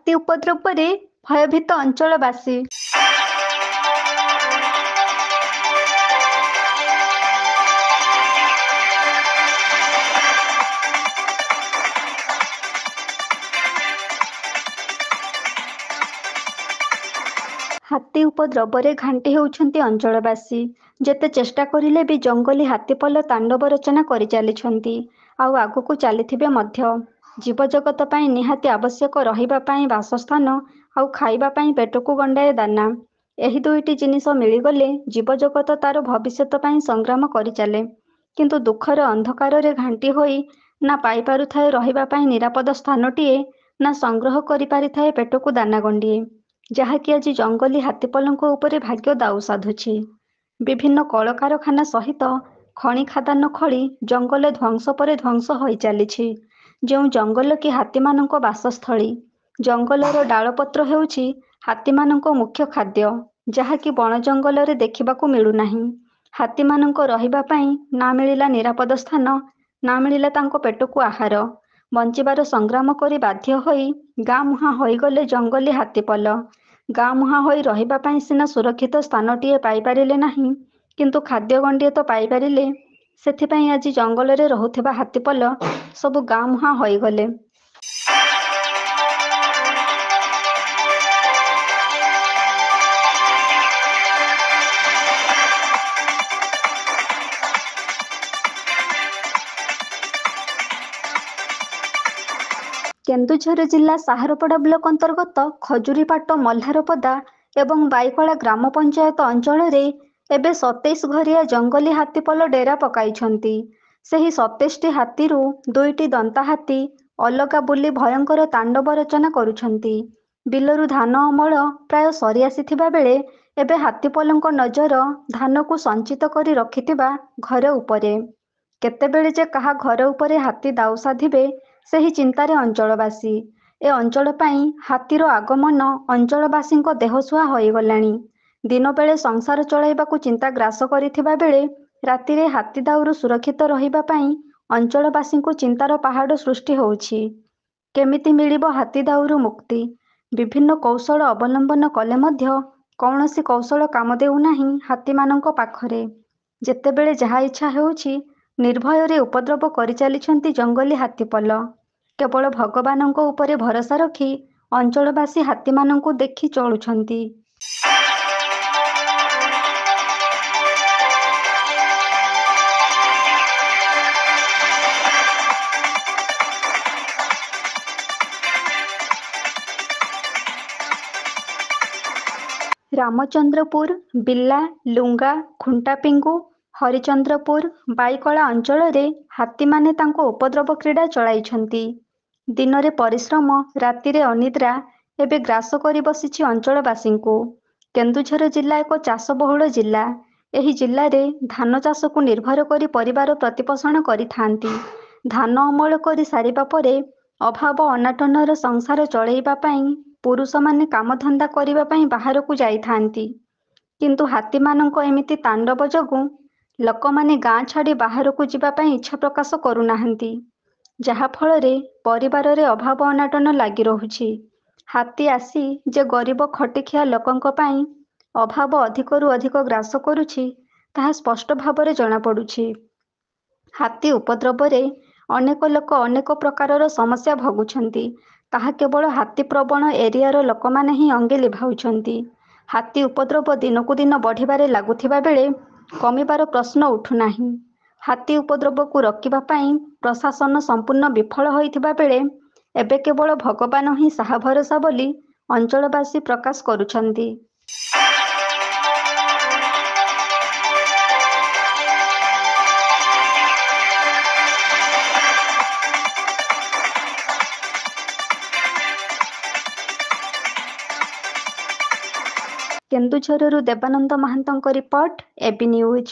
ହାତୀ ଉପଦ୍ରବରେ ଭୟଭୀତ ଅଞ୍ଚଳବାସୀ। ହାତୀ ଉପଦ୍ରବରେ ଘାଣ୍ଟି ହେଉଛନ୍ତି ଅଞ୍ଚଳବାସୀ। ଯେତେ ଚେଷ୍ଟା କରିଲେ ବି ଜଙ୍ଗଲୀ ହାତୀପଲ ତାଣ୍ଡବ ରଚନା କରିଚାଲିଛନ୍ତି, ଆଉ ଆଗକୁ ଚାଲିଥିବେ ମଧ୍ୟ। ଜୀବଜଗତ ପାଇଁ ନିହାତି ଆବଶ୍ୟକ ରହିବା ପାଇଁ ବାସସ୍ଥାନ ଆଉ ଖାଇବା ପାଇଁ ପେଟକୁ ଗଣ୍ଡାଏ ଦାନା। ଏହି ଦୁଇଟି ଜିନିଷ ମିଳିଗଲେ ଜୀବଜଗତ ତାର ଭବିଷ୍ୟତ ପାଇଁ ସଂଗ୍ରାମ କରିଚାଲେ। କିନ୍ତୁ ଦୁଃଖର ଅନ୍ଧକାରରେ ଘାଣ୍ଟି ହୋଇ ନା ପାଇପାରୁଥାଏ ରହିବା ପାଇଁ ନିରାପଦ ସ୍ଥାନଟିଏ, ନା ସଂଗ୍ରହ କରିପାରିଥାଏ ପେଟକୁ ଦାନା ଗଣ୍ଡିଏ, ଯାହାକି ଆଜି ଜଙ୍ଗଲୀ ହାତୀପଲଙ୍କ ଉପରେ ଭାଗ୍ୟ ଦାଉ ସାଧୁଛି। ବିଭିନ୍ନ କଳକାରଖାନା ସହିତ ଖଣି ଖାଦାନ ଖୋଳି ଜଙ୍ଗଲ ଧ୍ୱଂସ ପରେ ଧ୍ୱଂସ ହୋଇଚାଲିଛି। ଯେଉଁ ଜଙ୍ଗଲ କି ହାତୀମାନଙ୍କ ବାସସ୍ଥଳୀ, ଜଙ୍ଗଲର ଡାଳପତ୍ର ହେଉଛି ହାତୀମାନଙ୍କ ମୁଖ୍ୟ ଖାଦ୍ୟ, ଯାହାକି ବଣ ଜଙ୍ଗଲରେ ଦେଖିବାକୁ ମିଳୁନାହିଁ। ହାତୀମାନଙ୍କ ରହିବା ପାଇଁ ନା ମିଳିଲା ନିରାପଦ ସ୍ଥାନ, ନା ମିଳିଲା ତାଙ୍କ ପେଟକୁ ଆହାର। ବଞ୍ଚିବାର ସଂଗ୍ରାମ କରି ବାଧ୍ୟ ହୋଇ ଗାଁ ମୁହାଁ ହୋଇଗଲେ ଜଙ୍ଗଲୀ ହାତୀପଲ। ଗାଁ ମୁହାଁ ହୋଇ ରହିବା ପାଇଁ ସିନା ସୁରକ୍ଷିତ ସ୍ଥାନଟିଏ ପାଇପାରିଲେ ନାହିଁ, କିନ୍ତୁ ଖାଦ୍ୟ ଗଣ୍ଡିଏ ତ ପାଇପାରିଲେ। ସେଥିପାଇଁ ଆଜି ଜଙ୍ଗଲରେ ରହୁଥିବା ହାତୀପଲ ସବୁ ଗାଁ ମୁହାଁ ହୋଇଗଲେ। କେନ୍ଦୁଝର ଜିଲ୍ଲା ସାହାରପଡ଼ା ବ୍ଲକ ଅନ୍ତର୍ଗତ ଖଜୁରୀପାଟ, ମହ୍ଲାରପଦା ଏବଂ ବାଇକଳା ଗ୍ରାମ ପଞ୍ଚାୟତ ଅଞ୍ଚଳରେ ଏବେ 27 ଘରିଆ ଜଙ୍ଗଲୀ ହାତୀପଲ ଡେରା ପକାଇଛନ୍ତି। ସେହି 27ଟି ହାତୀରୁ 2ଟି ଦନ୍ତା ହାତୀ ଅଲଗା ବୁଲି ଭୟଙ୍କର ତାଣ୍ଡବ ରଚନା କରୁଛନ୍ତି। ବିଲରୁ ଧାନ ଅମଳ ପ୍ରାୟ ସରି ଆସିଥିବା ବେଳେ ଏବେ ହାତୀପଲଙ୍କ ନଜର ଧାନକୁ ସଞ୍ଚିତ କରି ରଖିଥିବା ଘର ଉପରେ। କେତେବେଳେ ଯେ କାହା ଘର ଉପରେ ହାତୀ ଦାଉ ସାଧିବେ, ସେହି ଚିନ୍ତାରେ ଅଞ୍ଚଳବାସୀ। ଏ ଅଞ୍ଚଳ ପାଇଁ ହାତୀର ଆଗମନ ଅଞ୍ଚଳବାସୀଙ୍କ ଦେହସୁହା ହୋଇଗଲାଣି। ଦିନବେଳେ ସଂସାର ଚଳାଇବାକୁ ଚିନ୍ତା ଗ୍ରାସ କରିଥିବା ବେଳେ ରାତିରେ ହାତୀ ଦାଉରୁ ସୁରକ୍ଷିତ ରହିବା ପାଇଁ ଅଞ୍ଚଳବାସୀଙ୍କୁ ଚିନ୍ତାର ପାହାଡ଼ ସୃଷ୍ଟି ହେଉଛି। କେମିତି ମିଳିବ ହାତୀ ଦାଉରୁ ମୁକ୍ତି? ବିଭିନ୍ନ କୌଶଳ ଅବଲମ୍ବନ କଲେ ମଧ୍ୟ କୌଣସି କୌଶଳ କାମ ଦେଉନାହିଁ ହାତୀମାନଙ୍କ ପାଖରେ। ଯେତେବେଳେ ଯାହା ଇଚ୍ଛା ହେଉଛି ନିର୍ଭୟରେ ଉପଦ୍ରବ କରିଚାଲିଛନ୍ତି ଜଙ୍ଗଲୀ ହାତୀପଲ। କେବଳ ଭଗବାନଙ୍କ ଉପରେ ଭରସା ରଖି ଅଞ୍ଚଳବାସୀ ହାତୀମାନଙ୍କୁ ଦେଖି ଚଳୁଛନ୍ତି। ରାମଚନ୍ଦ୍ରପୁର, ବିଲା, ଲୁଙ୍ଗା, ଖୁଣ୍ଟାପିଙ୍ଗୁ, ହରିଚନ୍ଦ୍ରପୁର, ବାଇକଳା ଅଞ୍ଚଳରେ ହାତୀମାନେ ତାଙ୍କ ଉପଦ୍ରବ କ୍ରୀଡ଼ା ଚଳାଇଛନ୍ତି। ଦିନରେ ପରିଶ୍ରମ, ରାତିରେ ଅନିଦ୍ରା ଏବେ ଗ୍ରାସ କରି ବସିଛି ଅଞ୍ଚଳବାସୀଙ୍କୁ। କେନ୍ଦୁଝର ଜିଲ୍ଲା ଏକ ଚାଷବହୁଳ ଜିଲ୍ଲା। ଏହି ଜିଲ୍ଲାରେ ଧାନ ଚାଷକୁ ନିର୍ଭର କରି ପରିବାର ପ୍ରତିପୋଷଣ କରିଥାନ୍ତି। ଧାନ ଅମଳ କରି ସାରିବା ପରେ ଅଭାବ ଅନାଟନର ସଂସାର ଚଳେଇବା ପାଇଁ ପୁରୁଷମାନେ କାମଧନ୍ଦା କରିବା ପାଇଁ ବାହାରକୁ ଯାଇଥାନ୍ତି। କିନ୍ତୁ ହାତୀମାନଙ୍କ ଏମିତି ତାଣ୍ଡବ ଯୋଗୁଁ ଲୋକମାନେ ଗାଁ ଛାଡ଼ି ବାହାରକୁ ଯିବା ପାଇଁ ଇଚ୍ଛା ପ୍ରକାଶ କରୁନାହାନ୍ତି, ଯାହାଫଳରେ ପରିବାରରେ ଅଭାବ ଅନାଟନ ଲାଗି ରହୁଛି। ହାତୀ ଆସି ଯେ ଗରିବ ଖଟିଖିଆ ଲୋକଙ୍କ ପାଇଁ ଅଭାବ ଅଧିକରୁ ଅଧିକ ଗ୍ରାସ କରୁଛି, ତାହା ସ୍ପଷ୍ଟ ଭାବରେ ଜଣାପଡ଼ୁଛି। ହାତୀ ଉପଦ୍ରବରେ ଅନେକ ଲୋକ ଅନେକ ପ୍ରକାରର ସମସ୍ୟା ଭୋଗୁଛନ୍ତି। ତାହା କେବଳ ହାତୀପ୍ରବଣ ଏରିଆର ଲୋକମାନେ ହିଁ ଅଙ୍ଗେ ଲିଭାଉଛନ୍ତି। ହାତୀ ଉପଦ୍ରବ ଦିନକୁ ଦିନ ବଢ଼ିବାରେ ଲାଗୁଥିବା ବେଳେ କମିବାର ପ୍ରଶ୍ନ ଉଠୁନାହିଁ। ହାତୀ ଉପଦ୍ରବକୁ ରୋକିବା ପାଇଁ ପ୍ରଶାସନ ସମ୍ପୂର୍ଣ୍ଣ ବିଫଳ ହୋଇଥିବା ବେଳେ ଏବେ କେବଳ ଭଗବାନ ହିଁ ସାହା ଭରସା ବୋଲି ଅଞ୍ଚଳବାସୀ ପ୍ରକାଶ କରୁଛନ୍ତି। କେନ୍ଦୁଝରରୁ ଦେବାନନ୍ଦ ମହାନ୍ତଙ୍କ ରିପୋର୍ଟ, এবি ନ୍ୟୁଜ୍।